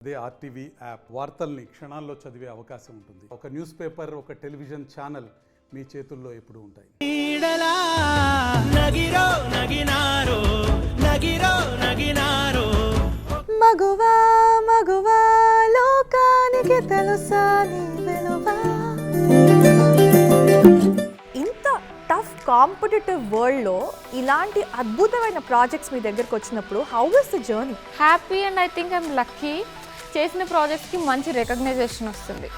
అదే RTV app వార్తల్ని క్షణాల్లో చదివే అవకాశం ఉంటుంది. ఒక న్యూస్ పేపర్, ఒక టెలివిజన్ ఛానల్ మీ చేతుల్లో ఎప్పుడూ ఉంటాయి. మగువా మగువా లోకానికి తెలుసా నీ విలువా. ఇంత టఫ్ కాంపిటేటివ్ వరల్డ్లో ఇలాంటి అద్భుతమైన ప్రాజెక్ట్స్ మీ దగ్గరకు వచ్చినప్పుడు how is the journey? Happy and I think I'm lucky. చేసిన ప్రాజెక్ట్స్కి మంచి రికగ్నైజేషన్ వస్తుంది.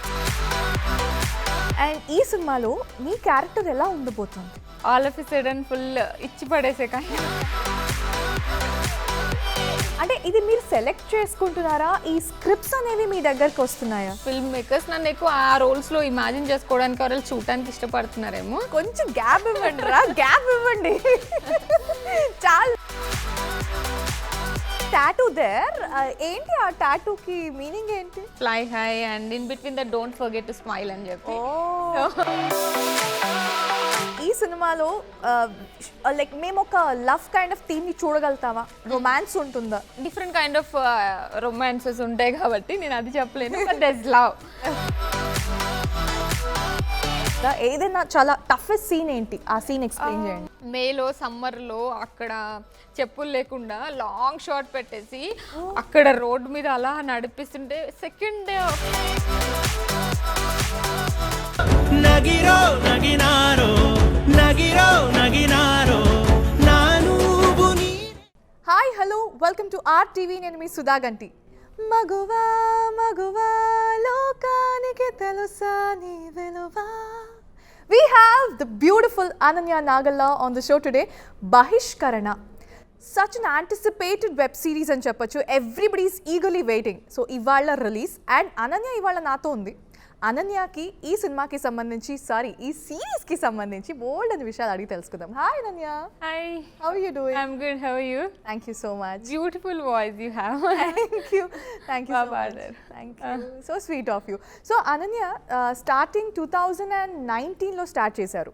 అండ్ ఈ సినిమాలో మీ క్యారెక్టర్ ఎలా ఉండబోతుంది? All of a sudden full ఇచ్చి పడేసే కానీ. అంటే ఇది మీరు సెలెక్ట్ చేసుకుంటున్నారా? ఈ స్క్రిప్ట్స్ అనేవి మీ దగ్గరకు వస్తున్నాయా? ఫిల్మ్ మేకర్స్ నన్ను ఎక్కువ ఆ రోల్స్లో ఇమాజిన్ చేసుకోవడానికి వాళ్ళు చూడటానికి ఇష్టపడుతున్నారేమో. కొంచెం గ్యాప్ ఇవ్వండి రా, గ్యాప్ ఇవ్వండి చాలు. టాటూ దేర్, ఏంటి ఆ టాటూకి మీనింగ్ ఏంటి? Fly high and in between the don't forget to smile అని చెప్పి. ఈ సినిమాలో లైక్ మేము ఒక లవ్ కైండ్ ఆఫ్ థీమ్ ని చూడగలుగుతావా? రొమాన్స్ ఉంటుందా? డిఫరెంట్ కైండ్ ఆఫ్ రొమాన్సెస్ ఉంటాయి కాబట్టి నేను అది చెప్పలేను. But there is love. ఏదైనా చాలా టఫెస్ట్ సీన్ ఏంటి? ఆ సీన్ ఎక్స్ప్లెయిన్ చేయండి. మేలో సమ్మర్లో అక్కడ చెప్పులు లేకుండా లాంగ్ షార్ట్ పెట్టేసి అక్కడ రోడ్ మీద అలా నడిపిస్తుంటే second day hi hello welcome to RTV. నేను మీ సుధా గంటి. మగువా మగువా లోకానికి తెలుసా నీ విలువా. We have the beautiful Ananya Nagalla on the show today. Bahishkarana. Such an anticipated web series అని చెప్పొచ్చు. Everybody is eagerly waiting. So ఇవాళ రిలీజ్ అండ్ అనన్య ఇవాళ నాతో ఉంది. అనన్యకి ఈ సినిమాకి సంబంధించి ఈ సిరీస్కి సంబంధించి బోల్డ్ అనే విషయాలు అడిగి తెలుసుకుందాం. Hi Ananya. Hi. How are you doing? I'm good. How are you? Thank you so much. Beautiful voice you have. Thank you. Thank you so much. Thank you. So sweet of you. So Ananya, starting 2019లో start చేశారు.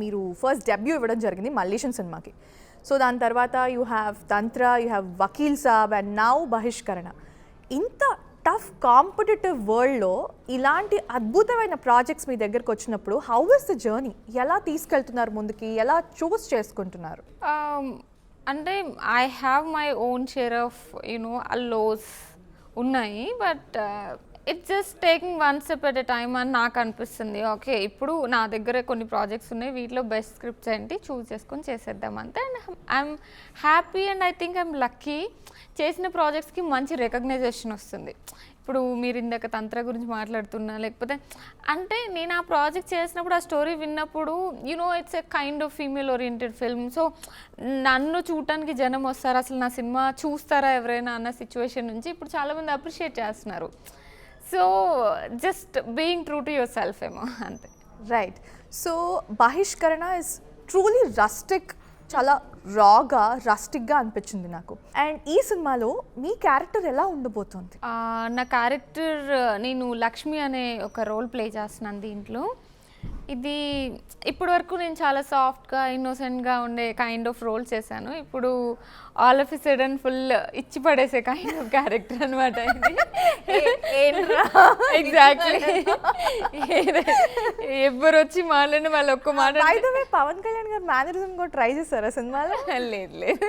మీరు first debut ఇవ్వడం జరిగింది మల్లేషన్ సినిమాకి. So దాని తర్వాత you have Tantra, you have Vakeel Saab and now బహిష్కరణ. ఇంత టఫ్ కాంపిటేటివ్ వరల్డ్లో ఇలాంటి అద్భుతమైన ప్రాజెక్ట్స్ మీ దగ్గరకు వచ్చినప్పుడు హౌ ఇస్ ద జర్నీ? ఎలా తీసుకెళ్తున్నారు ముందుకి? ఎలా చూస్ చేసుకుంటున్నారు? అంటే I have my own share of lows ఉన్నాయి. But it's just taking one step at a time అని నాకు అనిపిస్తుంది. ఓకే, ఇప్పుడు నా దగ్గర కొన్ని ప్రాజెక్ట్స్ ఉన్నాయి, వీటిలో బెస్ట్ స్క్రిప్ట్స్ ఏంటి చూస్ చేసుకొని చేసేద్దాం అంతే. And I'm happy and I think I'm lucky. చేసిన ప్రాజెక్ట్స్కి మంచి రికగ్నైజేషన్ వస్తుంది. ఇప్పుడు మీరు ఇందాక తంత్ర గురించి మాట్లాడుతున్నా, లేకపోతే అంటే నేను ఆ ప్రాజెక్ట్ చేసినప్పుడు ఆ స్టోరీ విన్నప్పుడు it's a kind of female oriented film. So నన్ను చూడటానికి జనం వస్తారు, అసలు నా సినిమా చూస్తారా ఎవరైనా అన్న సిచ్యువేషన్ నుంచి ఇప్పుడు చాలామంది అప్రిషియేట్ చేస్తున్నారు. So just being true to your self ఏమో అంతే. రైట్. సో బహిష్కరణ ఇస్ ట్రూలీ రస్టిక్, చాలా రాగా రస్టిక్గా అనిపించింది నాకు. అండ్ ఈ సినిమాలో మీ క్యారెక్టర్ ఎలా ఉండబోతుంది? నా క్యారెక్టర్ నేను లక్ష్మి అనే ఒక రోల్ ప్లే చేస్తున్నాను దీంట్లో. ఇది ఇప్పటి వరకు నేను చాలా సాఫ్ట్గా ఇన్నోసెంట్గా ఉండే కైండ్ ఆఫ్ రోల్ చేశాను. ఇప్పుడు all of a sudden full ఇచ్చి పడేసే కైండ్ ఆఫ్ క్యారెక్టర్ అనమాట ఇది. ఎగ్జాక్ట్లీ. ఎవరు వచ్చి మాట్లాడిన వాళ్ళు ఒక్క మాట. పవన్ కళ్యాణ్ గారు మేనరిజం కూడా ట్రై చేశారా సినిమాలో? లేదు లేదు.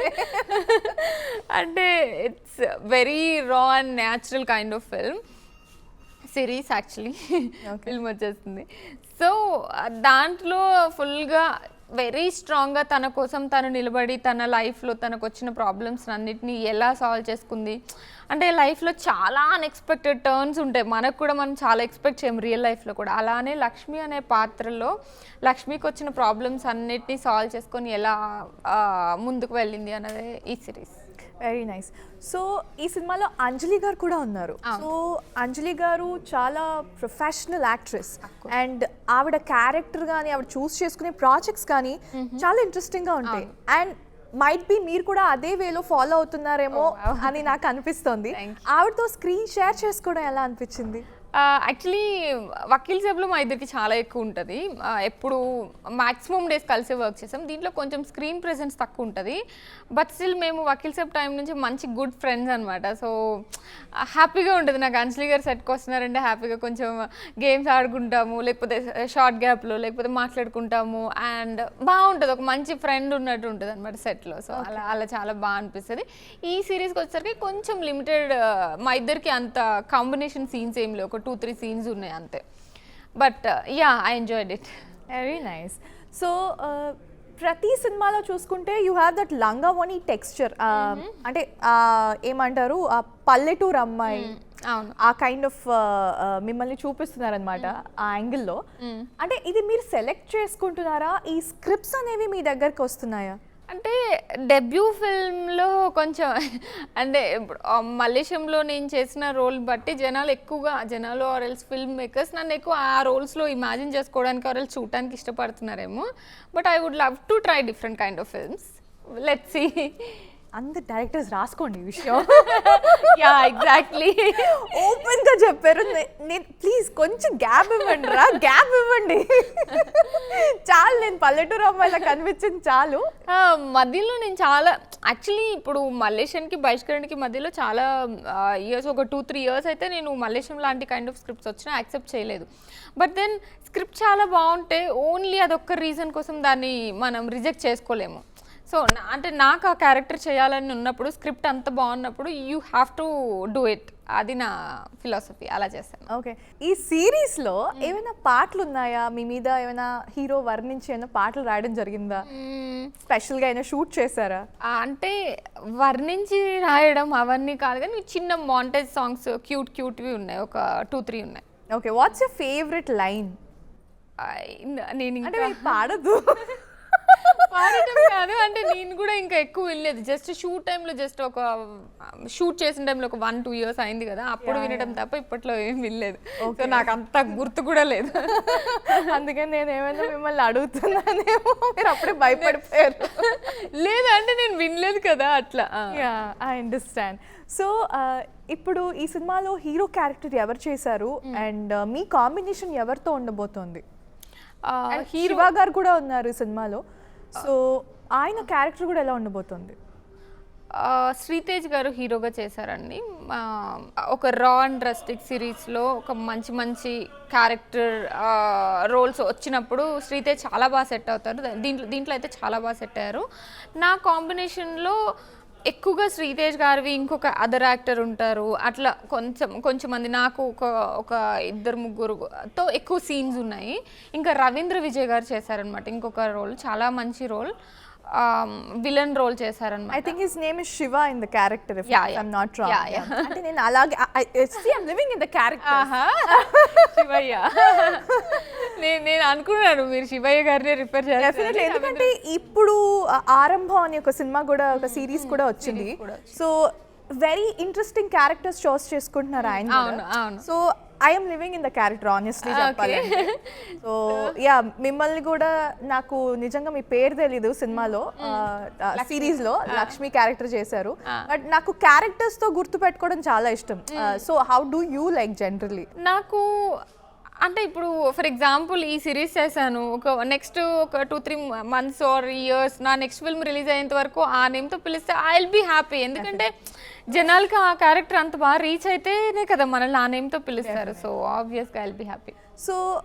అంటే ఇట్స్ వెరీ రా and natural kind of film series actually. Film వచ్చేస్తుంది. సో దాంట్లో ఫుల్గా వెరీ స్ట్రాంగ్గా తన కోసం తను నిలబడి తన లైఫ్లో తనకు వచ్చిన ప్రాబ్లమ్స్ అన్నిటినీ ఎలా సాల్వ్ చేసుకుంది. అంటే లైఫ్లో చాలా అన్ఎక్స్పెక్టెడ్ టర్న్స్ ఉంటాయి, మనకు కూడా మనం చాలా ఎక్స్పెక్ట్ చేయం రియల్ లైఫ్లో కూడా. అలానే లక్ష్మి అనే పాత్రలో లక్ష్మికి వచ్చిన ప్రాబ్లమ్స్ అన్నిటినీ సాల్వ్ చేసుకొని ఎలా ముందుకు వెళ్ళింది అన్నదే ఈ సిరీస్. Very nice. సో ఈ సినిమాలో అంజలి గారు కూడా ఉన్నారు. సో అంజలి గారు చాలా ప్రొఫెషనల్ యాక్ట్రెస్ అండ్ ఆవిడ క్యారెక్టర్ కానీ ఆవిడ చూస్ చేసుకునే ప్రాజెక్ట్స్ కానీ చాలా ఇంట్రెస్టింగ్గా ఉంటాయి. అండ్ మైట్ బి మీరు కూడా అదే వేలో ఫాలో అవుతున్నారేమో అని నాకు అనిపిస్తుంది. ఆవిడతో స్క్రీన్ షేర్ చేసుకోవడం ఎలా అనిపించింది? యాక్చువల్లీ వకీల్ సాబ్లో మా ఇద్దరికి చాలా ఎక్కువ ఉంటుంది. ఎప్పుడు మ్యాక్సిమం డేస్ కలిసి వర్క్ చేసాం. దీంట్లో కొంచెం స్క్రీన్ ప్రెసెన్స్ తక్కువ ఉంటుంది, బట్ స్టిల్ మేము వకీల్ సాబ్ టైం నుంచి మంచి గుడ్ ఫ్రెండ్స్ అనమాట. సో హ్యాపీగా ఉంటుంది నాకు. అంజలి గారు సెట్కి వస్తున్నారంటే హ్యాపీగా కొంచెం గేమ్స్ ఆడుకుంటాము, లేకపోతే షార్ట్ గ్యాప్లో లేకపోతే మాట్లాడుకుంటాము, అండ్ బాగుంటుంది. ఒక మంచి ఫ్రెండ్ ఉన్నట్టు ఉంటుంది అనమాట సెట్లో. సో అలా చాలా బాగా అనిపిస్తుంది. ఈ సిరీస్కి వచ్చేసరికి కొంచెం లిమిటెడ్, మా ఇద్దరికి అంత కాంబినేషన్ సీన్స్ ఏం లేవు, ఒక 2-3 సీన్స్ ఉన్నాయి అంతే. But yeah, I enjoyed it. Very nice. So ప్రతి సినిమాలో చూసుకుంటే యూ హ్యావ్ దట్ లంగావోని టెక్స్చర్, అంటే ఏమంటారు ఆ పల్లెటూరు అమ్మాయి, అవును, ఆ కైండ్ ఆఫ్ మిమ్మల్ని చూపిస్తున్నారనమాట ఆ యాంగిల్లో. అంటే ఇది మీరు సెలెక్ట్ చేసుకుంటున్నారా? ఈ స్క్రిప్ట్స్ అనేవి మీ దగ్గరకు వస్తున్నాయా? అంటే డెబ్యూ ఫిల్మ్లో కొంచెం అంటే ఇప్పుడు మలేషియంలో నేను చేసిన రోల్ బట్టి జనాలు ఆర్ ఎల్స్ ఫిల్మ్ మేకర్స్ నన్ను ఎక్కువ ఆ రోల్స్లో ఇమాజిన్ చేసుకోవడానికి ఆర్ ఎల్స్ చూడటానికి ఇష్టపడుతున్నారేమో. But I would love to try different kind of films. Let's see. అందరు డైరెక్టర్స్ రాసుకోండి ఈ విషయం. Yeah, exactly. ఓపెన్గా చెప్పారు. నేను ప్లీజ్ కొంచెం గ్యాప్ ఇవ్వండి రా, గ్యాప్ ఇవ్వండి చాలు. నేను పల్లెటూరు అమ్మాయిలా కనిపించింది చాలు. మధ్యలో నేను చాలా యాక్చువల్లీ ఇప్పుడు మలేషియన్కి బహిష్కరణకి మధ్యలో చాలా ఇయర్స్, ఒక 2-3 ఇయర్స్ అయితే నేను మలేషియం లాంటి కైండ్ ఆఫ్ స్క్రిప్ట్స్ వచ్చినా యాక్సెప్ట్ చేయలేదు. బట్ దెన్ స్క్రిప్ట్ చాలా బాగుంటే ఓన్లీ అదొక్క రీజన్ కోసం దాన్ని మనం రిజెక్ట్ చేసుకోలేము. సో అంటే నాకు ఆ క్యారెక్టర్ చేయాలని ఉన్నప్పుడు, స్క్రిప్ట్ అంత బాగున్నప్పుడు you have to do it. అది నా ఫిలాసఫీ, అలా చేస్తాను. ఓకే, ఈ సిరీస్లో ఏమైనా పాటలు ఉన్నాయా? మీ మీద ఏమైనా హీరో వర్ణించి ఏమైనా పాటలు రాయడం జరిగిందా? స్పెషల్గా అయినా షూట్ చేశారా? అంటే వర్ణించి రాయడం అవన్నీ కాదు, కానీ చిన్న మాంటేజ్ సాంగ్స్ క్యూట్వి ఉన్నాయి, ఒక 2-3 ఉన్నాయి. Okay, what's your favourite line? నేను అంటే ఇంకా మీరు పాడదు పాడటం కాదు, అంటే నేను కూడా ఇంకా ఎక్కువ వినలేదు. జస్ట్ షూట్ టైంలో, జస్ట్ ఒక షూట్ చేసిన టైంలో ఒక 1-2 ఇయర్స్ అయింది కదా, అప్పుడు వినడం తప్ప ఇప్పట్లో ఏం వినలేదు. సో నాకు అంత గుర్తు కూడా లేదు. అందుకని నేను ఏమైనా మిమ్మల్ని అడుగుతున్నానేమో, మీరు అప్పుడే భయపడిపోయారు. లేదు అంటే నేను వినలేదు కదా, అట్లా. I understand. సో ఇప్పుడు ఈ సినిమాలో హీరో క్యారెక్టర్ ఎవరు చేశారు, అండ్ మీ కాంబినేషన్ ఎవరితో ఉండబోతోంది? హీరో గారు కూడా ఉన్నారు ఈ సినిమాలో, సో ఆయన క్యారెక్టర్ కూడా ఎలా ఉండబోతుంది? శ్రీతేజ్ గారు హీరోగా చేశారండి. ఒక రా అండ్ రస్టిక్ సిరీస్లో ఒక మంచి క్యారెక్టర్ రోల్స్ వచ్చినప్పుడు శ్రీతేజ్ చాలా బాగా సెట్ అవుతారు. దీంట్లో అయితే చాలా బాగా సెట్ అయ్యారు. నా కాంబినేషన్లో ఎక్కువగా శ్రీతేజ్ గారివి ఇంకొక అదర్ యాక్టర్ ఉంటారు, అట్లా కొంచెం మంది. నాకు ఒక 2-3తో ఎక్కువ సీన్స్ ఉన్నాయి. ఇంకా రవీంద్ర విజయ్ గారు చేశారనమాట ఇంకొక రోల్, చాలా మంచి రోల్, విలన్ రోల్ చేశారనమాట. I think his name is Shiva in the character, if I am not wrong. అంటే నేను అలాగే I am living in the character. Shivayya, నేను అనుకున్నాను మీరు శివయ్య గారిని రిఫర్ చేస్తారు. ఎందుకంటే ఇప్పుడు ఆరంభం అని ఒక సినిమా కూడా, ఒక సిరీస్ కూడా వచ్చింది. So very interesting characters choice చేసుకుంటున్నారు ఆయన. So I am living in the character honestly చెప్పాలంటే. సో యా, మిమ్మల్ని కూడా నాకు నిజంగా మీ పేరు తెలీదు సినిమాలో, సిరీస్లో లక్ష్మి క్యారెక్టర్ చేశారు. బట్ నాకు క్యారెక్టర్స్ తో గుర్తు పెట్టుకోవడం చాలా ఇష్టం. So how do you like generally? నాకు అంటే ఇప్పుడు ఫర్ ఎగ్జాంపుల్ ఈ సిరీస్ చేశాను, నెక్స్ట్ ఒక 2-3 months ఆర్ ఇయర్స్ నా నెక్స్ట్ ఫిల్మ్ రిలీజ్ అయ్యేంత వరకు ఆ నేమ్తో పిలిస్తే ఐ విల్ బీ హ్యాపీ. ఎందుకంటే జనాలకి ఆ క్యారెక్టర్ అంత బాగా రీచ్ అయితేనే కదా మనల్ని ఆ నేమ్తో పిలుస్తారు. సో ఆబ్వియస్గా I will be happy. So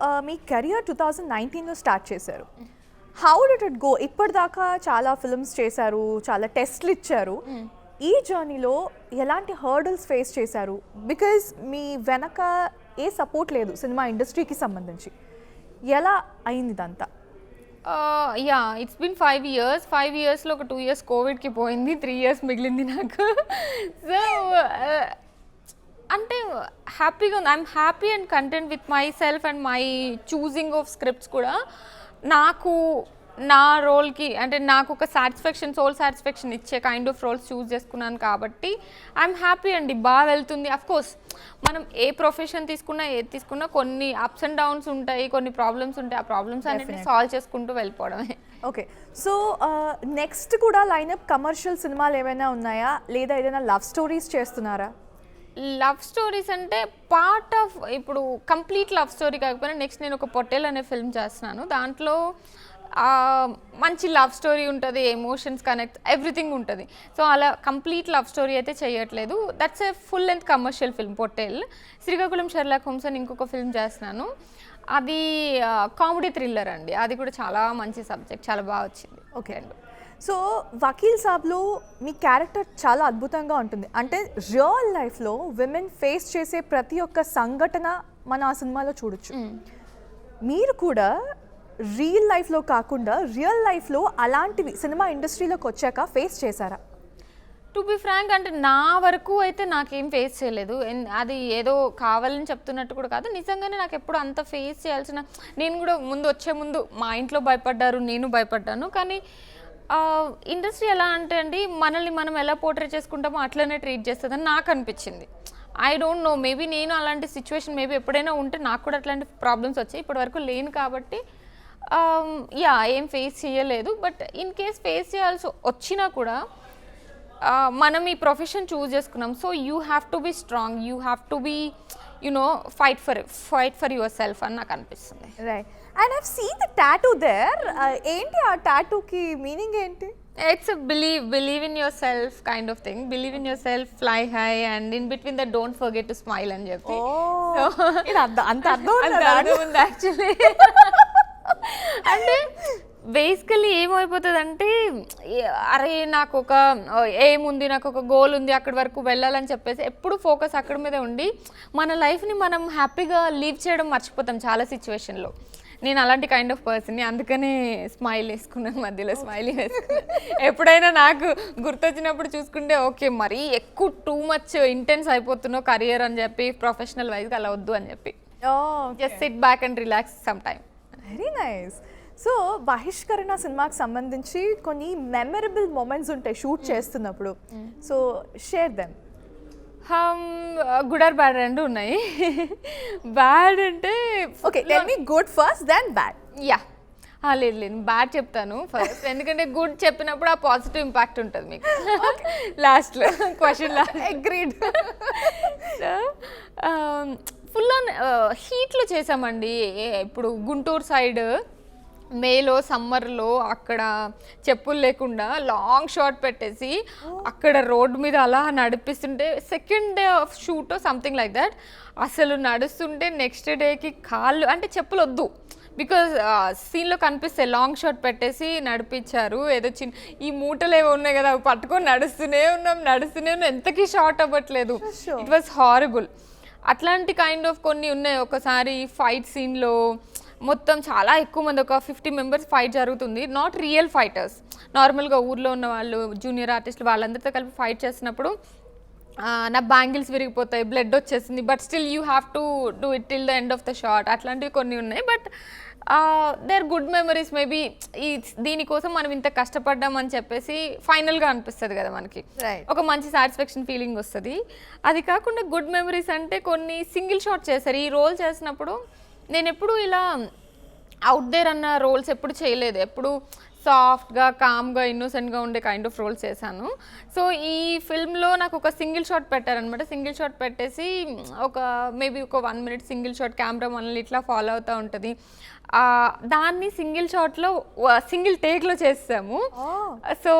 మీ కెరియర్ 2019లో స్టార్ట్ చేశారు. How did it go? ఇప్పటిదాకా చాలా ఫిల్మ్స్ చేశారు, చాలా టెస్ట్లు ఇచ్చారు. ఈ జర్నీలో ఎలాంటి హర్డల్స్ ఫేస్ చేశారు? బికాజ్ మీ వెనక ఏ సపోర్ట్ లేదు సినిమా ఇండస్ట్రీకి సంబంధించి. ఎలా అయింది ఇదంతా? Yeah, it's been 5 years. 5 yearsలో ఒక 2 years కోవిడ్కి పోయింది, 3 years మిగిలింది నాకు. సో అంటే హ్యాపీగా ఉంది. I'm happy and content with my self and my choosing of scripts కూడా. నాకు నా రోల్కి అంటే నాకు ఒక సోల్ సాటిస్ఫాక్షన్ ఇచ్చే కైండ్ ఆఫ్ రోల్స్ చూస్ చేసుకున్నాను కాబట్టి ఐఎమ్ హ్యాపీ అండి, బాగా వెళ్తుంది. అఫ్కోర్స్ మనం ఏ ప్రొఫెషన్ తీసుకున్నా కొన్ని అప్స్ అండ్ డౌన్స్ ఉంటాయి, కొన్ని ప్రాబ్లమ్స్ ఉంటాయి. ఆ ప్రాబ్లమ్స్ అన్నిటిని సాల్వ్ చేసుకుంటూ వెళ్ళిపోవడమే. ఓకే, సో నెక్స్ట్ కూడా లైనప్ కమర్షియల్ సినిమాలు ఏమైనా ఉన్నాయా, లేదా ఏదైనా లవ్ స్టోరీస్ చేస్తున్నారా? లవ్ స్టోరీస్ అంటే పార్ట్ ఆఫ్ ఇప్పుడు కంప్లీట్ లవ్ స్టోరీ కాకపోయినా నెక్స్ట్ నేను ఒక పొట్టేల్ అనే ఫిల్మ్ చేస్తున్నాను. దాంట్లో మంచి లవ్ స్టోరీ ఉంటుంది, ఎమోషన్స్ కనెక్ట్ ఎవ్రీథింగ్ ఉంటుంది. సో అలా కంప్లీట్ లవ్ స్టోరీ అయితే చేయట్లేదు. That's a full length commercial film Pottel. Srikakulam Sherlock Holmes అని ఇంకొక ఫిల్మ్ చేస్తున్నాను. అది కామెడీ థ్రిల్లర్ అండి. అది కూడా చాలా మంచి సబ్జెక్ట్, చాలా బాగా వచ్చింది. ఓకే అండి. సో వకీల్ సాబ్లో మీ క్యారెక్టర్ చాలా అద్భుతంగా ఉంటుంది. అంటే రియల్ లైఫ్లో విమెన్ ఫేస్ చేసే ప్రతి ఒక్క సంఘటన మనం ఆ సినిమాలో చూడొచ్చు. మీరు కూడా రియల్ లైఫ్లో కాకుండా రియల్ లైఫ్లో అలాంటివి సినిమా ఇండస్ట్రీలోకి వచ్చాక ఫేస్ చేశారా? టు బి ఫ్రాంక్ అంటే నా వరకు అయితే నాకేం ఫేస్ చేయలేదు. అది ఏదో కావాలని చెప్తున్నట్టు కూడా కాదు, నిజంగానే నాకు ఎప్పుడు అంత ఫేస్ చేయాల్సిన, నేను కూడా వచ్చే ముందు మా ఇంట్లో భయపడ్డారు, నేను భయపడ్డాను. కానీ ఇండస్ట్రీ ఎలా అంటే అండి, మనల్ని మనం ఎలా పోర్ట్రేట్ చేసుకుంటామో అట్లనే ట్రీట్ చేస్తుందని నాకు అనిపించింది. ఐ డోంట్ నో, మేబీ నేను అలాంటి సిచ్యువేషన్ మేబీ ఎప్పుడైనా ఉంటే నాకు కూడా అట్లాంటి ప్రాబ్లమ్స్ వచ్చాయి. ఇప్పటివరకు లేను కాబట్టి ఏం ఫేస్ చేయలేదు. బట్ ఇన్ కేస్ ఫేస్ చేయాల్సి వచ్చినా కూడా మనం ఈ ప్రొఫెషన్ చూస్ చేసుకున్నాం. So you have to be strong, you have to be fight for yourself అని నాకు అనిపిస్తుంది. Right. And I've seen the tattoo there. ఏంటి ఆ టాటూకి మీనింగ్ ఏంటి? It's a believe in yourself kind of thing. Believe in yourself, fly high, and in between that don't forget to smile and చెప్పి. అంత అర్థం ఉంది యాక్చువల్లీ. అంటే basically ఏమైపోతుంది అంటే, అరే నాకు ఒక ఏముంది, నాకు ఒక గోల్ ఉంది, అక్కడి వరకు వెళ్ళాలని చెప్పేసి ఎప్పుడు ఫోకస్ అక్కడ మీదే ఉండి మన లైఫ్ని మనం హ్యాపీగా లీవ్ చేయడం మర్చిపోతాం చాలా సిచ్యువేషన్లో. నేను అలాంటి కైండ్ ఆఫ్ పర్సన్ని, అందుకనే స్మైల్ వేసుకున్నాను, మధ్యలో స్మైలీ వేసుకున్నాను. ఎప్పుడైనా నాకు గుర్తొచ్చినప్పుడు చూసుకుంటే ఓకే మరీ ఎక్కువ టూ మచ్ ఇంటెన్స్ అయిపోతున్నావు కెరియర్ అని చెప్పి ప్రొఫెషనల్ వైజ్గా అలా వద్దు అని చెప్పి just sit back and relax some time. Very nice. So Bahishkarana సినిమాకి సంబంధించి కొన్ని మెమరబుల్ మూమెంట్స్ ఉంటాయి షూట్ చేస్తున్నప్పుడు. So share them. Good or bad రెండు ఉన్నాయి. బ్యాడ్ అంటే okay, tell me good first then bad. Yeah లేదు బ్యాడ్ చెప్తాను ఫస్ట్, ఎందుకంటే గుడ్ చెప్పినప్పుడు ఆ పాజిటివ్ ఇంపాక్ట్ ఉంటుంది మీకు లాస్ట్లో క్వశ్చన్ అగ్రీడ్. ఫుల్ ఆన్ హీట్లో చేసామండి. ఇప్పుడు గుంటూరు సైడ్ మేలో సమ్మర్లో అక్కడ చెప్పులు లేకుండా లాంగ్ షార్ట్ పెట్టేసి అక్కడ రోడ్డు మీద అలా నడిపిస్తుంటే, second day of shoot something like that, అసలు నడుస్తుంటే నెక్స్ట్ డేకి కాళ్ళు అంటే చెప్పులు వద్దు, బికాజ్ సీన్లో కనిపిస్తాయి లాంగ్ షార్ట్ పెట్టేసి నడిపించారు. ఏదో ఈ మూటలు ఏవో ఉన్నాయి కదా అవి పట్టుకొని నడుస్తూనే ఉన్నాం, ఎంతకీ షార్ట్ అవ్వట్లేదు. It was horrible. అట్లాంటి కైండ్ ఆఫ్ కొన్ని ఉన్నాయి. ఒకసారి ఫైట్ సీన్లో మొత్తం చాలా ఎక్కువ మంది, ఒక 50 మెంబర్స్ ఫైట్ జరుగుతుంది. నాట్ రియల్ ఫైటర్స్, నార్మల్గా ఊర్లో ఉన్న వాళ్ళు, జూనియర్ ఆర్టిస్టులు, వాళ్ళందరితో కలిపి ఫైట్ చేస్తున్నప్పుడు నా బ్యాంగిల్స్ విరిగిపోతాయి, బ్లడ్ వచ్చేసింది. But still you have to do it till the end of the shot. అట్లాంటివి కొన్ని ఉన్నాయి. But they are good memories. Maybe దీనికోసం మనం ఇంత కష్టపడ్డామని చెప్పేసి ఫైనల్గా అనిపిస్తుంది కదా మనకి, ఒక మంచి సాటిస్ఫాక్షన్ ఫీలింగ్ వస్తుంది. అది కాకుండా గుడ్ మెమరీస్ అంటే కొన్ని సింగిల్ షాట్ చేశారు. ఈ రోల్ చేసినప్పుడు నేను ఎప్పుడు ఇలా అవుట్ దేర్ అన్న రోల్స్ ఎప్పుడు చేయలేదు. ఎప్పుడు సాఫ్ట్గా, కామ్గా, ఇన్నోసెంట్గా ఉండే కైండ్ ఆఫ్ రోల్స్ చేశాను. సో ఈ ఫిల్మ్లో నాకు ఒక సింగిల్ షాట్ పెట్టారనమాట. సింగిల్ షాట్ పెట్టేసి ఒక మేబీ ఒక 1 minute సింగిల్ షాట్, కెమెరా మనల్ని ఇట్లా ఫాలో అవుతూ ఉంటుంది. దాన్ని సింగిల్ షాట్లో సింగిల్ టేక్లో చేసాము. సో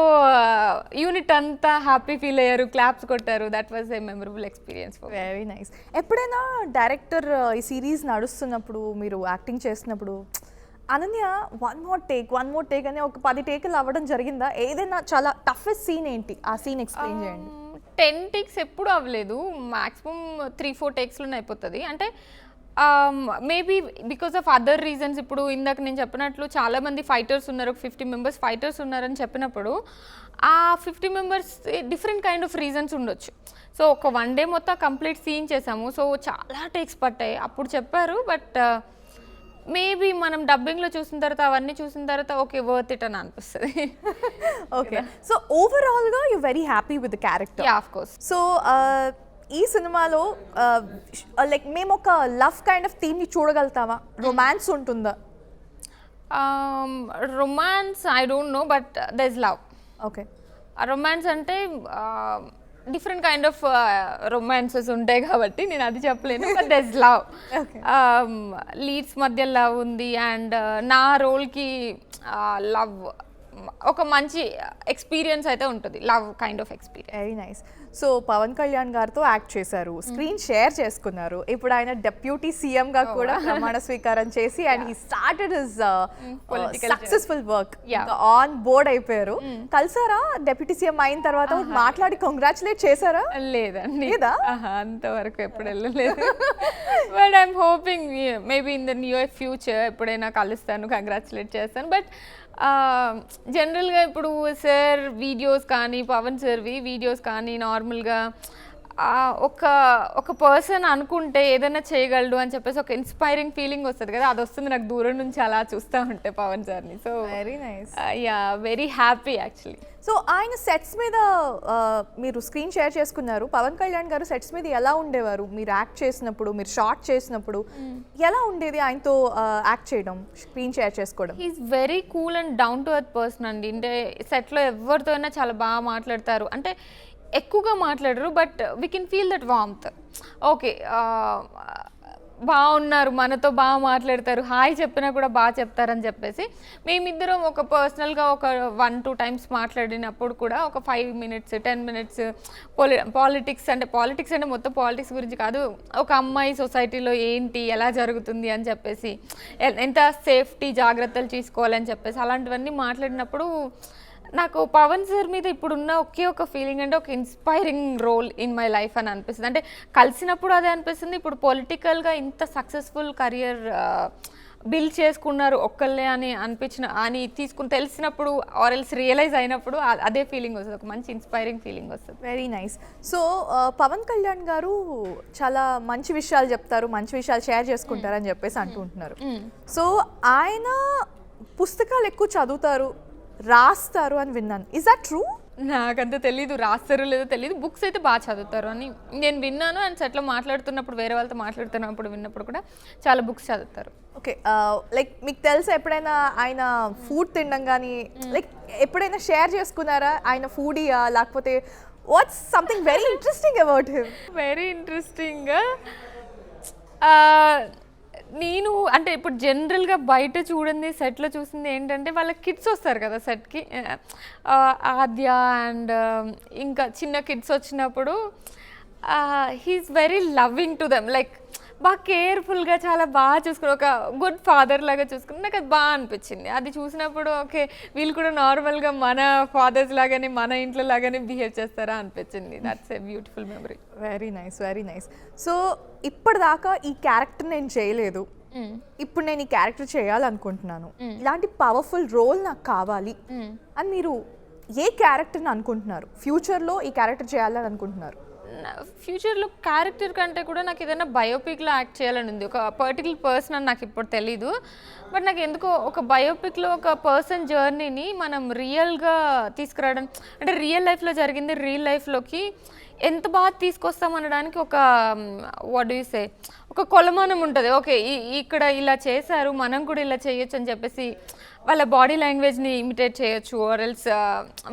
యూనిట్ అంతా హ్యాపీ ఫీల్ అయ్యారు, క్లాప్స్ కొట్టారు. That was a memorable experience. Very nice. ఎప్పుడైనా డైరెక్టర్ ఈ సిరీస్ నడుస్తున్నప్పుడు, మీరు యాక్టింగ్ చేస్తున్నప్పుడు, అనన్య వన్ మోర్ టేక్ అని ఒక 10 టేకులు అవ్వడం జరిగిందా? ఏదైనా చాలా టఫెస్ట్ సీన్ ఏంటి? ఆ సీన్ ఎక్స్ప్లెయిన్ చేయండి. 10 takes ఎప్పుడు అవ్వలేదు, మ్యాక్సిమం 3-4 takesలోనే అయిపోతుంది. అంటే maybe because of other reasons. ఇప్పుడు ఇందాక నేను చెప్పినట్లు చాలామంది ఫైటర్స్ ఉన్నారు, 50 members ఫైటర్స్ ఉన్నారని చెప్పినప్పుడు ఆ 50 members different kind of reasons ఉండొచ్చు. సో ఒక 1 day మొత్తం కంప్లీట్ సీన్ చేసాము. సో చాలా టేక్స్ పట్టాయి అప్పుడు చెప్పారు. బట్ మేబీ మనం డబ్బింగ్లో చూసిన తర్వాత, అవన్నీ చూసిన తర్వాత ఓకే వర్త్ ఇట్ అని అనిపిస్తుంది. ఓకే. సో ఓవరాల్గా you very happy with the character? Yeah, of course. So ఈ సినిమాలో లైక్ మేము ఒక లవ్ కైండ్ ఆఫ్ థీమ్ని చూడగలుగుతామా? రొమాన్స్ ఉంటుందా? Romance I don't know, but there is love. Okay. Romance అంటే డిఫరెంట్ కైండ్ ఆఫ్ రొమాన్సెస్ ఉంటాయి కాబట్టి నేను అది చెప్పలేను, బట్ దెస్ లవ్, లీడ్స్ మధ్య లవ్ ఉంది, అండ్ నా రోల్కి లవ్ ఒక మంచి ఎక్స్పీరియన్స్ అయితే ఉంటుంది, love kind of experience. Very nice. So Pavan Kalyan గారితో యాక్ట్ చేశారు, స్క్రీన్ షేర్ చేసుకున్నారు, ఇప్పుడు ఆయన డెప్యూటీ సీఎం గా కూడా ప్రమాణ స్వీకారం చేసి and he started his successful work, on board అయిపోయారు. కలిసారా డెప్యూటీ సీఎం అయిన తర్వాత మాట్లాడి కంగ్రాచులేట్ చేశారా? లేదండి, లేదా? అంతవరకు ఎప్పుడు వెళ్ళలేదు. But I'm hoping maybe in the near future ఎప్పుడైనా కలుస్తాను, కంగ్రాచులేట్ చేస్తాను. బట్ జనరల్గా ఇప్పుడు సార్ వీడియోస్ కానీ, పవన్ సార్వి వీడియోస్ కానీ నార్మల్గా ఒక పర్సన్ అనుకుంటే ఏదైనా చేయగలడు అని చెప్పేసి ఒక ఇన్స్పైరింగ్ ఫీలింగ్ వస్తుంది కదా, అది వస్తుంది నాకు దూరం నుంచి అలా చూస్తూ ఉంటే పవన్ సార్ని. So very nice, yeah, very happy actually. So ఆయన సెట్స్ మీద మీరు స్క్రీన్ షేర్ చేసుకున్నారు, పవన్ కళ్యాణ్ గారు సెట్స్ మీద ఎలా ఉండేవారు? మీరు యాక్ట్ చేసినప్పుడు, మీరు షార్ట్ చేసినప్పుడు ఎలా ఉండేది ఆయనతో యాక్ట్ చేయడం, స్క్రీన్ షేర్ చేసుకోవడం? He's very cool and down to earth person అండి. అంటే సెట్లో ఎవరితో అయినా చాలా బాగా మాట్లాడతారు, అంటే ఎక్కువగా మాట్లాడరు, but we can feel that warmth. Okay, బాగున్నారు, మనతో బాగా మాట్లాడతారు, హాయ్ చెప్పినా కూడా బాగా చెప్తారని చెప్పేసి మేమిద్దరం ఒక పర్సనల్గా ఒక 1-2 టైమ్స్ మాట్లాడినప్పుడు కూడా ఒక 5 minutes 10 minutes పాలిటిక్స్ అంటే మొత్తం పాలిటిక్స్ గురించి కాదు, ఒక అమ్మాయి సొసైటీలో ఏంటి, ఎలా జరుగుతుంది అని చెప్పేసి, ఎంత సేఫ్టీ జాగ్రత్తలు తీసుకోవాలని చెప్పేసి అలాంటివన్నీ మాట్లాడినప్పుడు నాకు పవన్ సార్ మీద ఇప్పుడున్న ఒకే ఒక ఫీలింగ్ అంటే ఒక inspiring role in my life అని అనిపిస్తుంది. అంటే కలిసినప్పుడు అదే అనిపిస్తుంది, ఇప్పుడు పొలిటికల్గా ఇంత సక్సెస్ఫుల్ కెరియర్ బిల్డ్ చేసుకున్నారు ఒక్కళ్ళే అని తీసుకుని తెలిసినప్పుడు ఆర్ ఎల్స్ రియలైజ్ అయినప్పుడు అదే ఫీలింగ్ వస్తుంది, ఒక మంచి ఇన్స్పైరింగ్ ఫీలింగ్ వస్తుంది. Very nice. So Pavan Kalyan garu చాలా మంచి విషయాలు చెప్తారు, మంచి విషయాలు షేర్ చేసుకుంటారు అని చెప్పేసి అంటుంటున్నారు. సో ఆయన పుస్తకాలు ఎక్కువ చదువుతారు, రాస్తారు అని విన్నాను, ఇస్ దట్ ట్రూ? నాకంత తెలీదు, రాస్తారో లేదో తెలియదు, బుక్స్ అయితే బాగా చదువుతారు అని నేను విన్నాను. అండ్ సెట్లో మాట్లాడుతున్నప్పుడు, వేరే వాళ్ళతో మాట్లాడుతున్నప్పుడు విన్నప్పుడు కూడా చాలా బుక్స్ చదువుతారు. ఓకే, లైక్ మీకు తెలుసా ఎప్పుడైనా ఆయన ఫుడ్ తినడం కానీ, లైక్ ఎప్పుడైనా షేర్ చేసుకున్నారా? ఆయన ఫుడీయా లేకపోతే what's something very interesting about him? Very interesting. నేను అంటే ఇప్పుడు జనరల్గా బయట చూడండి, సెట్లో చూసింది ఏంటంటే వాళ్ళ కిడ్స్ వస్తారు కదా సెట్కి, ఆద్య అండ్ ఇంకా చిన్న కిడ్స్ వచ్చినప్పుడు he's very loving to them, like బాగా కేర్ఫుల్గా చాలా బాగా చూసుకుని ఒక గుడ్ ఫాదర్ లాగా చూసుకుని నాకు అది బాగా అనిపించింది. అది చూసినప్పుడు ఓకే వీళ్ళు కూడా నార్మల్గా మన ఫాదర్స్ లాగానే మన ఇంట్లో లాగానే బిహేవ్ చేస్తారా అనిపించింది. That's a beautiful memory. Very nice, very nice. So ఇప్పటిదాకా ఈ క్యారెక్టర్ నేను చేయలేదు, ఇప్పుడు నేను ఈ క్యారెక్టర్ చేయాలనుకుంటున్నాను, ఇలాంటి పవర్ఫుల్ రోల్ నాకు కావాలి అని మీరు ఏ క్యారెక్టర్ని అనుకుంటున్నారు? ఫ్యూచర్లో ఈ క్యారెక్టర్ చేయాలని అనుకుంటున్నారు? ఫ్యూచర్లో క్యారెక్టర్ కంటే కూడా నాకు ఏదైనా బయోపిక్లో యాక్ట్ చేయాలని ఉంది. ఒక పర్టికులర్ పర్సన్ అని నాకు ఇప్పుడు తెలీదు, బట్ నాకు ఎందుకో ఒక బయోపిక్లో ఒక పర్సన్ జర్నీని మనం రియల్గా తీసుకురావడం, అంటే రియల్ లైఫ్లో జరిగింది రియల్ లైఫ్లోకి ఎంత బాగా తీసుకొస్తామనడానికి ఒక వాట్ డూ యూ సే, ఒక కొలమానం ఉంటుంది. ఓకే ఇక్కడ ఇలా చేశారు, మనం కూడా ఇలా చేయొచ్చు అని చెప్పేసి వాళ్ళ బాడీ లాంగ్వేజ్ని ఇమిటేట్ చేయొచ్చు, ఆర్ ఎల్స్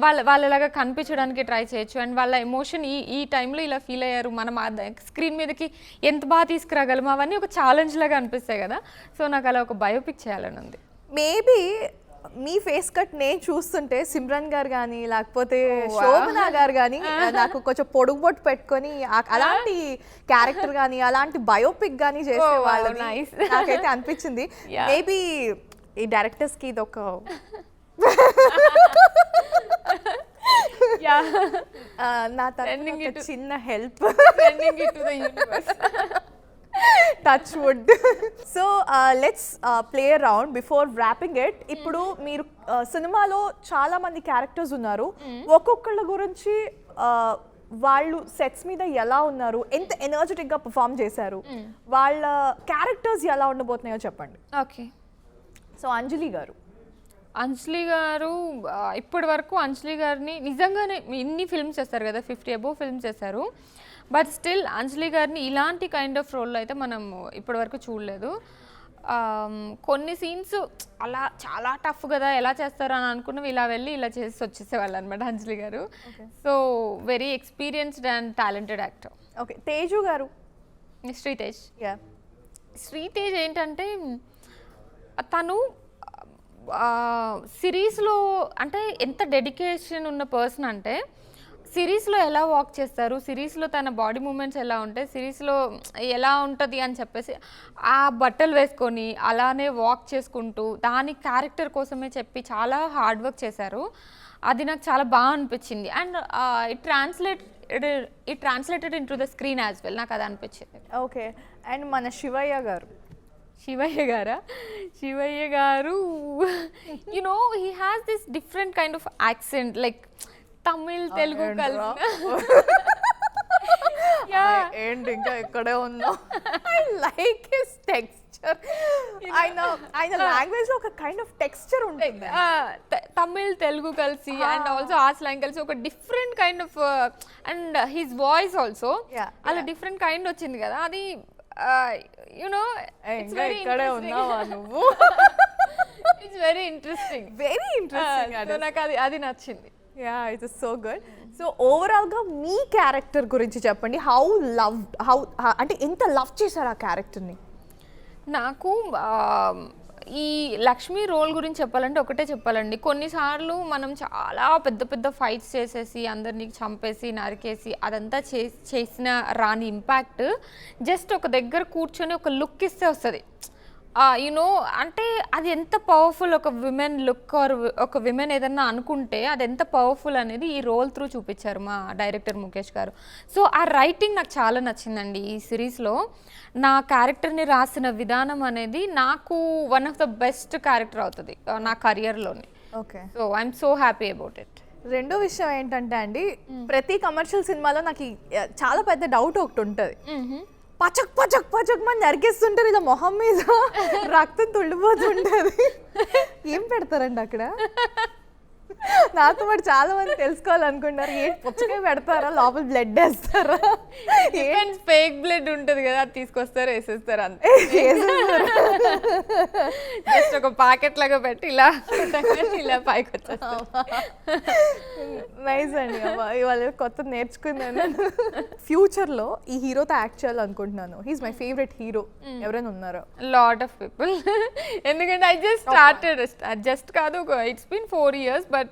వాళ్ళలాగా కనిపించడానికి ట్రై చేయొచ్చు, అండ్ వాళ్ళ ఎమోషన్ ఈ టైంలో ఇలా ఫీల్ అయ్యారు, మనం స్క్రీన్ మీదకి ఎంత బాగా తీసుకురాగలము, అవన్నీ ఒక ఛాలెంజ్ లాగా అనిపిస్తాయి కదా. సో నాకు అలా ఒక బయోపిక్ చేయాలని ఉంది. మేబీ మీ ఫేస్ కట్ నేను చూస్తుంటే సిమ్రన్ గారు కానీ లేకపోతే శోభనా గారు కానీ నాకు కొంచెం పొడుగు బొట్టు పెట్టుకొని అలాంటి క్యారెక్టర్ కానీ అలాంటి బయోపిక్ కానీ చేసే వాళ్ళు నాకైతే అనిపించింది. మేబీ ఈ డైరెక్టర్స్కి ఇది ఒక నా తరఫున చిన్న help, touch wood. So let's play around before wrapping it. ఇప్పుడు మీరు సినిమాలో చాలా మంది క్యారెక్టర్స్ ఉన్నారు, ఒక్కొక్కళ్ళ గురించి వాళ్ళు సెట్స్ మీద ఎలా ఉన్నారు, ఎంత ఎనర్జెటిక్గా పర్ఫామ్ చేశారు, వాళ్ళ క్యారెక్టర్స్ ఎలా ఉండబోతున్నాయో చెప్పండి. ఓకే, సో అంజలి గారు ఇప్పటి వరకు అంజలి గారిని నిజంగానే ఇన్ని ఫిల్మ్స్ చేస్తారు కదా, 50 above ఫిల్మ్స్ చేశారు, బట్ స్టిల్ అంజలి గారిని ఇలాంటి కైండ్ ఆఫ్ రోల్లో అయితే మనం ఇప్పటి వరకు చూడలేదు. కొన్ని సీన్స్ అలా చాలా టఫ్ కదా ఎలా చేస్తారు అని అనుకున్నవి ఇలా వెళ్ళి ఇలా చేసి వచ్చేసేవాళ్ళు అనమాట అంజలి గారు. So very experienced and talented actor. Okay, Teju గారు. శ్రీతేజ్. యా, శ్రీతేజ్ ఏంటంటే తను సిరీస్లో అంటే ఎంత డెడికేషన్ ఉన్న పర్సన్ అంటే సిరీస్లో ఎలా వాక్ చేస్తారు, సిరీస్లో తన బాడీ మూమెంట్స్ ఎలా ఉంటాయి, సిరీస్లో ఎలా ఉంటుంది అని చెప్పేసి ఆ బట్టలు వేసుకొని అలానే వాక్ చేసుకుంటూ దాని క్యారెక్టర్ కోసమే చెప్పి చాలా హార్డ్ వర్క్ చేశారు. అది నాకు చాలా బాగా అనిపించింది. And it translated in to the screen as well, నాకు అది అనిపించింది. ఓకే, అండ్ మన శివయ్య గారు. శివయ్య గారు you know he has this different kind of accent, like Tamil Telugu కలిసి. ఏంటి ఇంకా ఇక్కడే ఉన్నాం. I like his texture. ఆయన లాంగ్వేజ్ లో ఒక కైండ్ ఆఫ్ టెక్స్చర్ ఉంటుంది. తమిళ్ తెలుగు కలిసి అండ్ ఆల్సో ఆ స్లాంగ్ కలిసి ఒక different kind of and his voice also అలా డిఫరెంట్ కైండ్ వచ్చింది కదా. అది యునో ఇక్కడే ఉన్నావా నువ్వు. It's very interesting. సో నాకు అది నచ్చింది. Yeah, it is so good. So ఓవరాల్గా మీ క్యారెక్టర్ గురించి చెప్పండి. హౌ అంటే ఎంత లవ్ చేశారు ఆ క్యారెక్టర్ని? నాకు ఈ లక్ష్మి రోల్ గురించి చెప్పాలంటే ఒకటే చెప్పాలండి. కొన్నిసార్లు మనం చాలా పెద్ద పెద్ద ఫైట్స్ చేసేసి అందరినీ చంపేసి నరికేసి అదంతా చేసిన రాని ఇంపాక్ట్ జస్ట్ ఒక దగ్గర కూర్చొని ఒక లుక్ ఇస్తే వస్తుంది. యునో అంటే అది ఎంత పవర్ఫుల్, ఒక విమెన్ లుక్ ఆర్ ఒక విమెన్ ఏదన్నా అనుకుంటే అది ఎంత పవర్ఫుల్ అనేది ఈ రోల్ త్రూ చూపించారు మా డైరెక్టర్ ముఖేష్ గారు. సో ఆ రైటింగ్ నాకు చాలా నచ్చిందండి ఈ సిరీస్లో. నా క్యారెక్టర్ని రాసిన విధానం అనేది నాకు one of the best character అవుతుంది నా కెరియర్లోని. Okay, so I'm so happy about it. రెండో విషయం ఏంటంటే అండి, ప్రతి కమర్షియల్ సినిమాలో నాకు చాలా పెద్ద డౌట్ ఒకటి ఉంటుంది. పచక్ పచక్ పచక్ మంది నరికేస్తుంటారు, ఇలా మొహం మీద రక్తం తుళ్ళిపోతుంటది. ఏం పెడతారండి అక్కడ? నాతో పాటు చాలా మంది తెలుసుకోవాలనుకుంటారు. ఏంటి పుచ్చకాయ పెడతారా, లోపల బ్లడ్ వేస్తారా? ఫేక్ బ్లడ్ ఉంటుంది కదా, అది తీసుకొస్తారు వేసేస్తారు అంతే. జస్ట్ ఒక ప్యాకెట్ లాగా పెట్టి ఇలా ఇలా పైకి వచ్చేస్తారు. నైస్ అండి, ఇవాళ కొత్త నేర్చుకున్నాను. ఫ్యూచర్లో ఈ హీరోతో యాక్ట్ చేయాలనుకుంటున్నాను. He's my favourite hero. ఎవరైనా ఉన్నారా? Lot of people. ఎందుకంటే ఐ జస్ట్ స్టార్టెడ్, జస్ట్ కాదు, it's been 4 years, but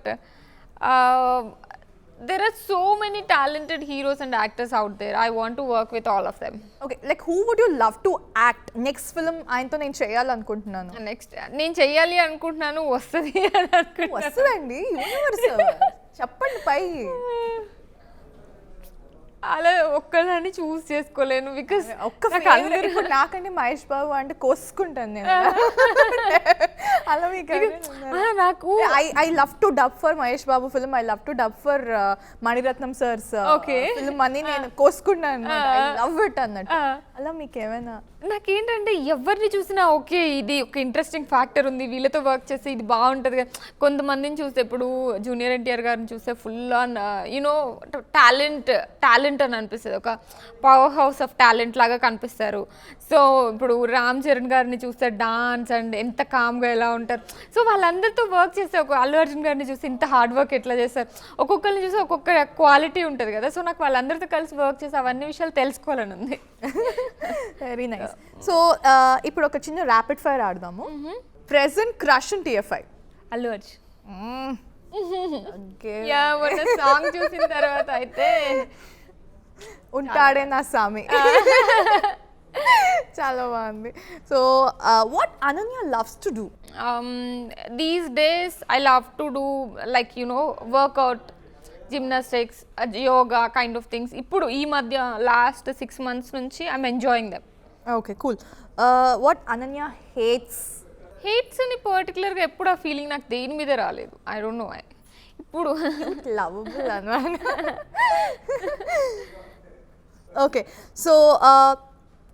there are so many talented heroes and actors out there. I want to work with all of them. Okay, like who would you love to act? Next film ఆయనతో నేను చేయాలనుకుంటున్నాను. Next నేను చెయ్యాలి అనుకుంటున్నాను, వస్తుంది అని అనుకుంటున్నాను. వస్తుందండి, యూనివర్స్ చెప్పండి పై. అలా ఒక్కదాన్ని చూస్ చేసుకోలేను బికాస్ నాకంటే మహేష్ బాబు అంటే కోసుకుంటాను నేను. అలా మీకు నాకు I love to dub for Mahesh Babu film, I love to dub for Mani Ratnam sir's film అని నేను కోసుకుంటాను. ఐ లవ్ ఇట్ అన్నట్టు. అలా మీకు ఏమైనా? నాకేంటంటే ఎవరిని చూసినా ఓకే ఇది ఒక ఇంట్రెస్టింగ్ ఫ్యాక్టర్ ఉంది, వీళ్ళతో వర్క్ చేస్తే ఇది బాగుంటుంది కదా. కొంతమందిని చూస్తే ఇప్పుడు జూనియర్ ఎన్టీఆర్ గారిని చూస్తే ఫుల్ ఆన్ యూనో టాలెంట్ అని అనిపిస్తుంది, ఒక పవర్ హౌస్ ఆఫ్ టాలెంట్ లాగా కనిపిస్తారు. సో ఇప్పుడు రామ్ చరణ్ గారిని చూస్తే డాన్స్ అండ్ ఎంత కామ్గా ఎలా ఉంటారు. సో వాళ్ళందరితో వర్క్ చేస్తే, ఒక అల్లు అర్జున్ గారిని చూస్తే ఇంత హార్డ్ వర్క్ ఎట్లా చేస్తారు, ఒక్కొక్కరిని చూస్తే ఒక్కొక్క క్వాలిటీ ఉంటుంది కదా. సో నాకు వాళ్ళందరితో కలిసి వర్క్ చేసి అవన్నీ విషయాలు తెలుసుకోవాలని ఉంది. Very nice. సో ఇప్పుడు ఒక చిన్న ర్యాపిడ్ ఫైర్ ఆడదాము. Present crush in TFI? Allu Arjun. Song చూసిన తర్వాత అయితే ఉంటాడే నా సామి. చాలా బాగుంది. So what Ananya loves to do these days? I love to do like workout, gymnastics, yoga kind of things. ఇప్పుడు ఈ మధ్య లాస్ట్ 6 months నుంచి I'm enjoying them. Okay, cool. What Ananya hates అని పర్టికులర్గా ఎప్పుడు ఆ ఫీలింగ్ నాకు దేని మీద రాలేదు. I don't know why. ఇప్పుడు లవబుల్ అన్నమాట. ఓకే, సో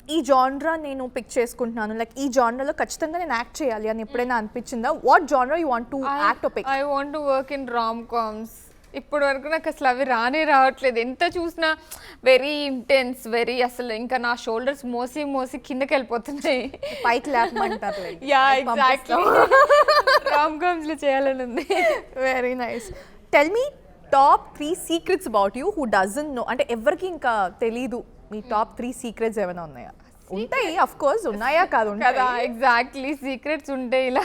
ఈ జాన్రా నేను పిక్ చేసుకుంటున్నాను, లైక్ ఈ జాన్రాలో ఖచ్చితంగా నేను యాక్ట్ చేయాలి అని ఎప్పుడైనా అనిపించిందా? What genre you want to act or pick? I want to work in rom-coms ఇప్పటి వరకు నాకు అసలు అవి రావట్లేదు. ఎంత చూసినా వెరీ ఇంటెన్స్, వెరీ అసలు ఇంకా నా షోల్డర్స్ మోసి మోసి కిందకి వెళ్ళిపోతున్నాయి. పైకి లేపమంటారు. Yeah exactly. రామ్-కామ్స్లో చేయాలని ఉంది. Very nice. Tell me top 3 secrets about you who doesn't know, అంటే ఎవరికి ఇంకా తెలీదు మీ టాప్ 3 సీక్రెట్స్ ఏమైనా ఉన్నాయా? ఉంటాయి అఫ్ కోర్స్, ఉన్నాయా కాదు కదా, ఎగ్జాక్ట్లీ. సీక్రెట్స్ ఉంటే ఇలా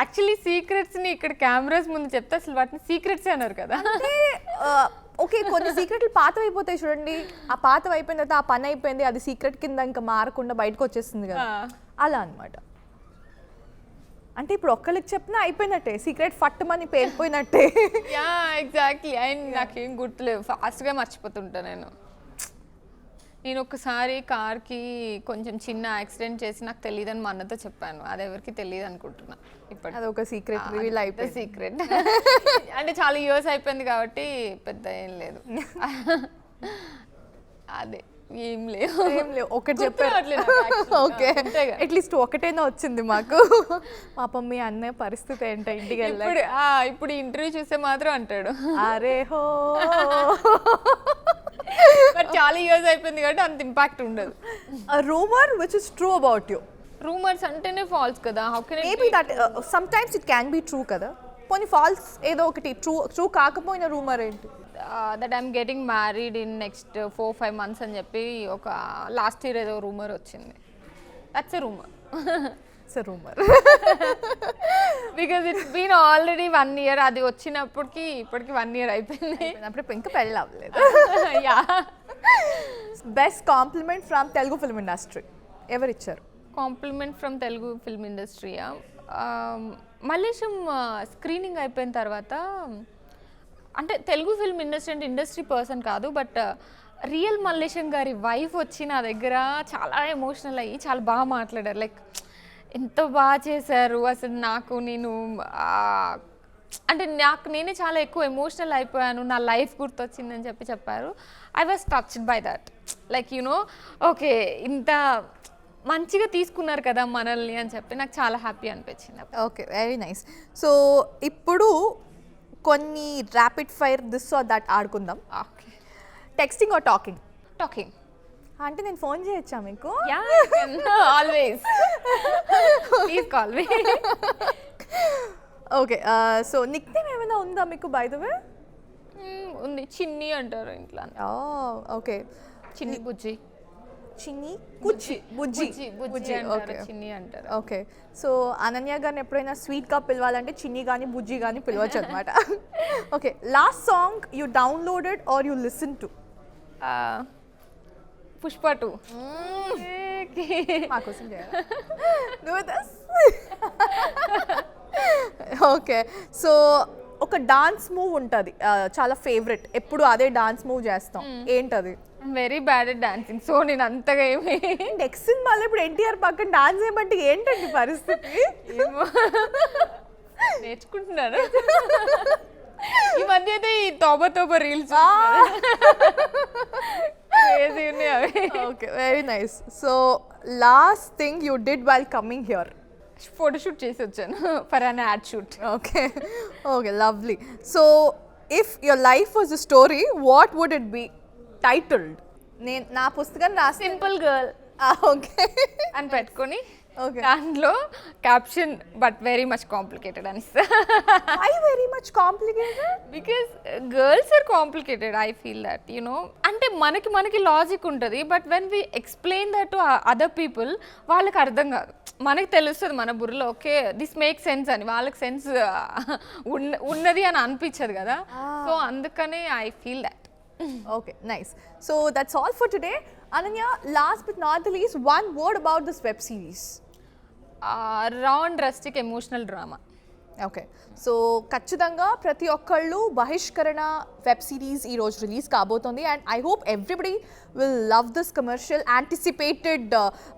యాక్చువల్లీ సీక్రెట్స్ని ఇక్కడ కెమెరాస్ ముందు చెప్తే అసలు వాటిని సీక్రెట్స్ అన్నారు కదా. అంటే ఓకే, కొన్ని సీక్రెట్లు పాతవి అయిపోతాయి చూడండి, ఆ పాతవి అయిపోయిన తర్వాత ఆ పని అయిపోయింది, అది సీక్రెట్ కింద ఇంకా మారకుండా బయటకు వచ్చేస్తుంది కదా, అలా అనమాట. అంటే ఇప్పుడు ఒక్కరికి చెప్పినా అయిపోయినట్టే, సీక్రెట్ ఫట్టుమని పేరిపోయినట్టే. Yeah exactly. అండ్ నాకేం గుర్తులేవు, ఫాస్ట్గా మర్చిపోతుంటా నేను. ఒకసారి కార్కి కొంచెం చిన్న యాక్సిడెంట్ చేసి నాకు తెలియదని మా అన్నతో చెప్పాను. అది ఎవరికి తెలియదు అనుకుంటున్నా ఇప్పుడు. అది ఒక సీక్రెట్ రివీల్ అయిపోయింది. సీక్రెట్ అంటే చాలా ఇయర్స్ అయిపోయింది కాబట్టి పెద్ద ఏం లేదు. అదే ఏం లేవు. ఒకటి చెప్పారు. ఓకే, అట్లీస్ట్ ఒకటైనా వచ్చింది మాకు. పాపం మీ అన్నయ్య పరిస్థితి ఏంటో ఇంటికి వెళ్ళి ఇప్పుడు ఇంటర్వ్యూ చూస్తే మాత్రం అంటాడు అరే హో. బట్ చాలా ఇయర్స్ అయిపోయింది కాబట్టి అంత ఇంపాక్ట్ ఉండదు. Rumour which is true about you. Rumours అంటేనే ఫాల్స్ కదా. How can maybe that sometimes it can be true కదా, పోనీ ఫాల్స్ ఏదో ఒకటి ట్రూ కాకపోయిన రూమర్ ఏంటి? That I'm getting married in next 4-5 months అని చెప్పి ఒక లాస్ట్ ఇయర్ ఏదో రూమర్ వచ్చింది. That's a rumour. Rumour because it's been already 1 year. అది వచ్చినప్పటికి ఇప్పటికి 1 year అయిపోయింది. అప్పుడు ఇంకా పెళ్ళి అవ్వలేదు. Best compliment from Telugu film industry ఎవరు ఇచ్చారు? కాంప్లిమెంట్ ఫ్రమ్ తెలుగు ఫిల్మ్ ఇండస్ట్రీయా? మల్లేశం స్క్రీనింగ్ అయిపోయిన తర్వాత, అంటే తెలుగు ఫిల్మ్ ఇండస్ట్రీ అంటే ఇండస్ట్రీ పర్సన్ కాదు, బట్ రియల్ మల్లేశం గారి వైఫ్ వచ్చి నా దగ్గర చాలా ఎమోషనల్ అయ్యి చాలా బాగా మాట్లాడారు. లైక్ ఎంత బాగా చేశారు అసలు. నేనే చాలా ఎక్కువ ఎమోషనల్ అయిపోయాను, నా లైఫ్ గుర్తొచ్చిందని చెప్పారు. I was touched by that. Like okay, ఇంత మంచిగా తీసుకున్నారు కదా మనల్ని అని చెప్పి నాకు చాలా హ్యాపీ అనిపించింది. Okay, very nice. సో ఇప్పుడు కొన్ని rapid fire this or that ఆడుకుందాం. Okay. Texting or talking? Talking. అంటే నేను ఫోన్ చేయొచ్చా మీకు? Yeah always, please call me. Okay, so nickname ఏమైనా ఉందా మీకు బై ద వే? ఉంది, చిన్ని అంటారు ఇంట్లో. ఓకే, చిన్ని బుజ్జి. చిన్ని కుచ్చి బుజ్జి. ఓకే, చిన్ని అంటారు. ఓకే, సో అనన్య గారిని ఎప్పుడైనా స్వీట్గా పిలవాలంటే చిన్ని కానీ బుజ్జి కానీ పిలవచ్చు అనమాట. Okay, last song you downloaded or you listen to? Pushpa 2. మాకోసం ఓకే, సో ఒక డాన్స్ మూవ్ ఉంటుంది చాలా ఫేవరెట్, ఎప్పుడు అదే డాన్స్ మూవ్ చేస్తాం, ఏంటది? Very bad at dancing, so నేను అంతగా ఏమి. నెక్స్ట్ సినిమాలో ఇప్పుడు ఎన్టీఆర్ పక్కన డాన్స్ చేయమంటే ఏంటండి పరిస్థితి? నేర్చుకుంటున్నాను ఈ మధ్య అయితే ఈ తోబ reels. Okay, very nice. So last thing you did while coming here? Photoshoot చేసి వచ్చాను for an ad shoot. Okay, okay, lovely. So if your life was a story, what would it be titled? నేను నా పుస్తకం రాసి simple girl okay అని పెట్టుకొని దాంట్లో caption but very much complicated అని ఇస్తా. Why very much complicated? Because girls are complicated. I feel that అంటే మనకి లాజిక్ ఉంటుంది, but when we explain that to other people వాళ్ళకి అర్థం కాదు. మనకి తెలుస్తుంది మన బుర్రలో ఓకే దిస్ మేక్ సెన్స్ అని, వాళ్ళకి సెన్స్ ఉన్నది అని అనిపించదు కదా. సో అందుకనే I feel that. Okay, nice. So that's all for today. Ananya, last but not the least, one word about this web series. Raw and rustic emotional drama. Okay, so ఖచ్చితంగా ప్రతి ఒక్కళ్ళు బహిష్కరణ web series ఈరోజు release కాబోతోంది. And I hope everybody will love this commercial anticipated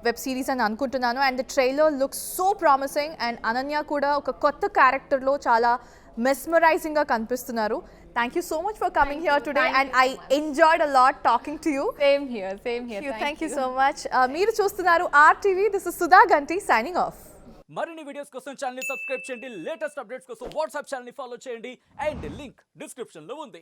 web series అని అనుకుంటున్నాను. And the trailer looks so promising. And Ananya కూడా ఒక కొత్త క్యారెక్టర్లో చాలా మెస్మరైజింగ్గా కనిపిస్తున్నారు. Thank you so much for coming here today, and I enjoyed a lot talking to you. Same here. Thank you so much. Meer chustunaru RTV. This is Sudha Ganti signing off. మరిన్ని videos కోసం channel ని subscribe చేయండి, latest updates కోసం WhatsApp channel ని follow చేయండి, and link description లో ఉంది.